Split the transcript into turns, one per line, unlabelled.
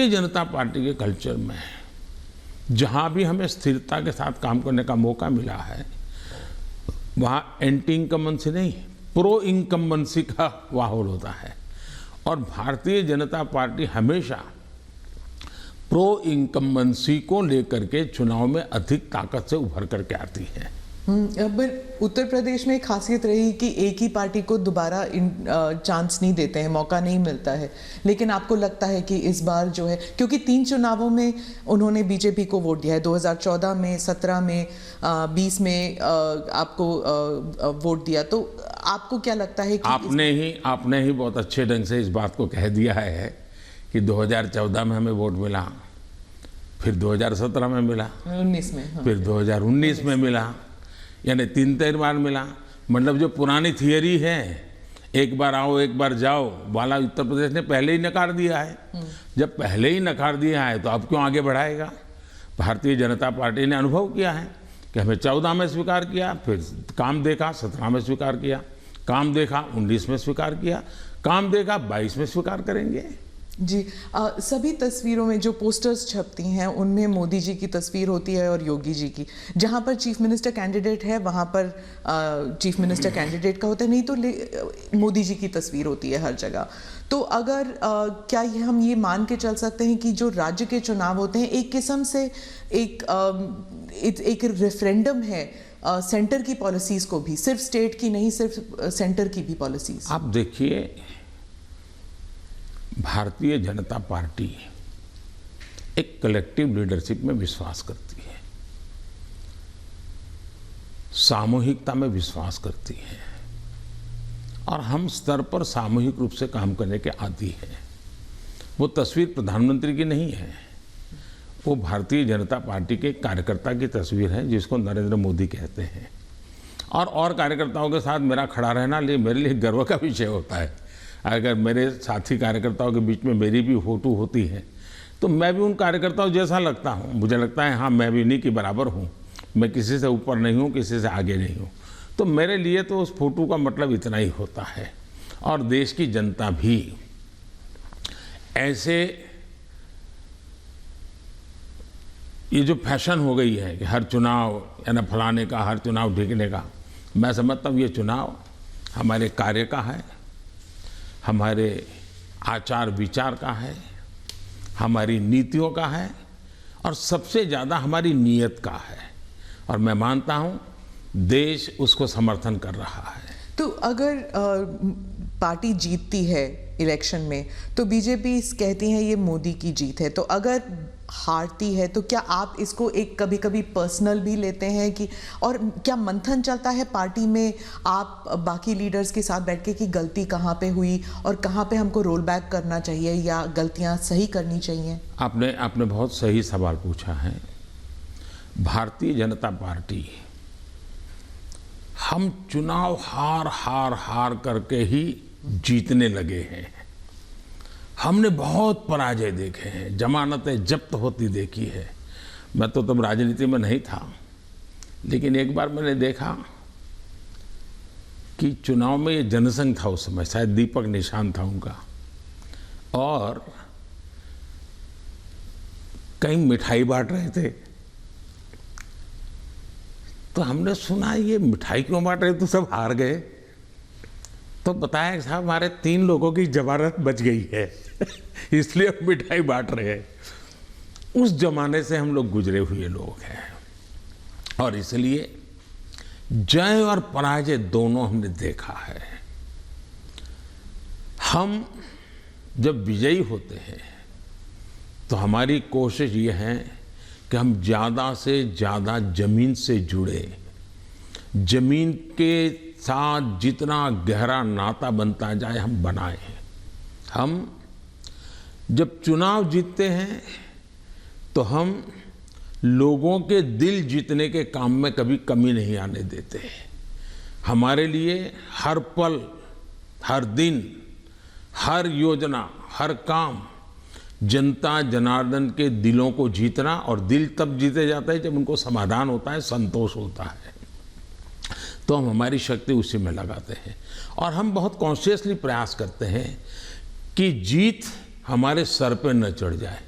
Bharatiya Janata party के culture में जहाँ भी हमें स्थिरता के साथ काम करने का मौका मिला है, वहाँ एंटी इनकम्बेंसी नहीं, प्रो इनकम्बेंसी का माहौल होता है। और भारतीय जनता पार्टी हमेशा प्रो इनकम्बेंसी को लेकर के चुनाव में अधिक ताकत से उभर करके आती है।
पर उत्तर प्रदेश में एक खासियत रही कि एक ही पार्टी को दोबारा चांस नहीं देते हैं, मौका नहीं मिलता है। लेकिन आपको लगता है कि इस बार जो है, क्योंकि 3 चुनावों में उन्होंने बीजेपी को वोट दिया है, 2014 में, 17 में, 20 में आपको वोट दिया, तो आपको क्या लगता है कि
आपने ही बहुत अच्छे ढंग से इस बात को कह दिया है कि 2014 में हमें वोट मिला, फिर 2017 में मिला,
19 में, हाँ,
फिर 2019 में मिला, यानी 3 बार मिला। मतलब जो पुरानी थियरी है, एक बार आओ एक बार जाओ वाला, उत्तर प्रदेश ने पहले ही नकार दिया है। जब पहले ही नकार दिया है तो अब क्यों आगे बढ़ाएगा? भारतीय जनता पार्टी ने अनुभव किया है कि हमें 14 में स्वीकार किया, फिर काम देखा 17 में स्वीकार किया, काम देखा 19 में स्वीकार किया, काम देखा 22 में स्वीकार करेंगे।
जी, सभी तस्वीरों में जो पोस्टर्स छपती हैं उनमें मोदी जी की तस्वीर होती है और योगी जी की। जहाँ पर चीफ मिनिस्टर कैंडिडेट है वहाँ पर चीफ मिनिस्टर कैंडिडेट का होता है, नहीं तो मोदी जी की तस्वीर होती है हर जगह। तो अगर क्या हम ये मान के चल सकते हैं कि जो राज्य के चुनाव होते हैं एक किस्म से एक रेफरेंडम है सेंटर की पॉलिसीज़ को भी, सिर्फ स्टेट की नहीं, सिर्फ सेंटर की भी पॉलिसीज़?
आप देखिए, भारतीय जनता पार्टी एक कलेक्टिव लीडरशिप में विश्वास करती है, सामूहिकता में विश्वास करती है, और हम स्तर पर सामूहिक रूप से काम करने के आदी हैं। वो तस्वीर प्रधानमंत्री की नहीं है, वो भारतीय जनता पार्टी के कार्यकर्ता की तस्वीर है, जिसको नरेंद्र मोदी कहते हैं। और कार्यकर्ताओं के साथ मेरा खड़ा रहना मेरे लिए गर्व का विषय होता है। अगर मेरे साथी कार्यकर्ताओं के बीच में मेरी भी फोटो होती है तो मैं भी उन कार्यकर्ताओं जैसा लगता हूँ। मुझे लगता है हाँ, मैं भी इन्हीं के बराबर हूँ, मैं किसी से ऊपर नहीं हूँ, किसी से आगे नहीं हूँ। तो मेरे लिए तो उस फोटो का मतलब इतना ही होता है। और देश की जनता भी ऐसे, ये जो फैशन हो गई है कि हर चुनाव या ना फलाने का, हर चुनाव ढीकने का, मैं समझता हूँ ये चुनाव हमारे कार्य का है, हमारे आचार विचार का है, हमारी नीतियों का है, और सबसे ज़्यादा हमारी नीयत का है। और मैं मानता हूँ देश उसको समर्थन कर रहा है।
तो अगर पार्टी जीतती है इलेक्शन में तो बीजेपी कहती है ये मोदी की जीत है, तो अगर हारती है तो क्या आप इसको एक कभी कभी पर्सनल भी लेते हैं कि, और क्या मंथन चलता है पार्टी में आप बाकी लीडर्स के साथ बैठ के कि गलती कहाँ पे हुई और कहाँ पे हमको रोल बैक करना चाहिए या गलतियाँ सही करनी चाहिए?
आपने बहुत सही सवाल पूछा है। भारतीय जनता पार्टी, हम चुनाव हार करके ही जीतने लगे हैं। हमने बहुत पराजय देखे हैं, जमानतें जब्त होती देखी है। मैं तो तब राजनीति में नहीं था, लेकिन एक बार मैंने देखा कि चुनाव में ये जनसंघ था, उस समय शायद दीपक निशान था उनका, और कहीं मिठाई बांट रहे थे। तो हमने सुना ये मिठाई क्यों बांट रहे, तो सब हार गए। तो बताया साहब हमारे 3 लोगों की जमानत बच गई है इसलिए हम मिठाई बांट रहे हैं। उस जमाने से हम लोग गुजरे हुए लोग हैं, और इसलिए जय और पराजय दोनों हमने देखा है। हम जब विजयी होते हैं तो हमारी कोशिश ये है कि हम ज़्यादा से ज़्यादा जमीन से जुड़े, जमीन के साथ जितना गहरा नाता बनता जाए हम बनाएं। हम जब चुनाव जीतते हैं तो हम लोगों के दिल जीतने के काम में कभी कमी नहीं आने देते। हमारे लिए हर पल, हर दिन, हर योजना, हर काम जनता जनार्दन के दिलों को जीतना, और दिल तब जीते जाता है जब उनको समाधान होता है, संतोष होता है। तो हम हमारी शक्ति उसी में लगाते हैं, और हम बहुत कॉन्शियसली प्रयास करते हैं कि जीत हमारे सर पे न चढ़ जाए।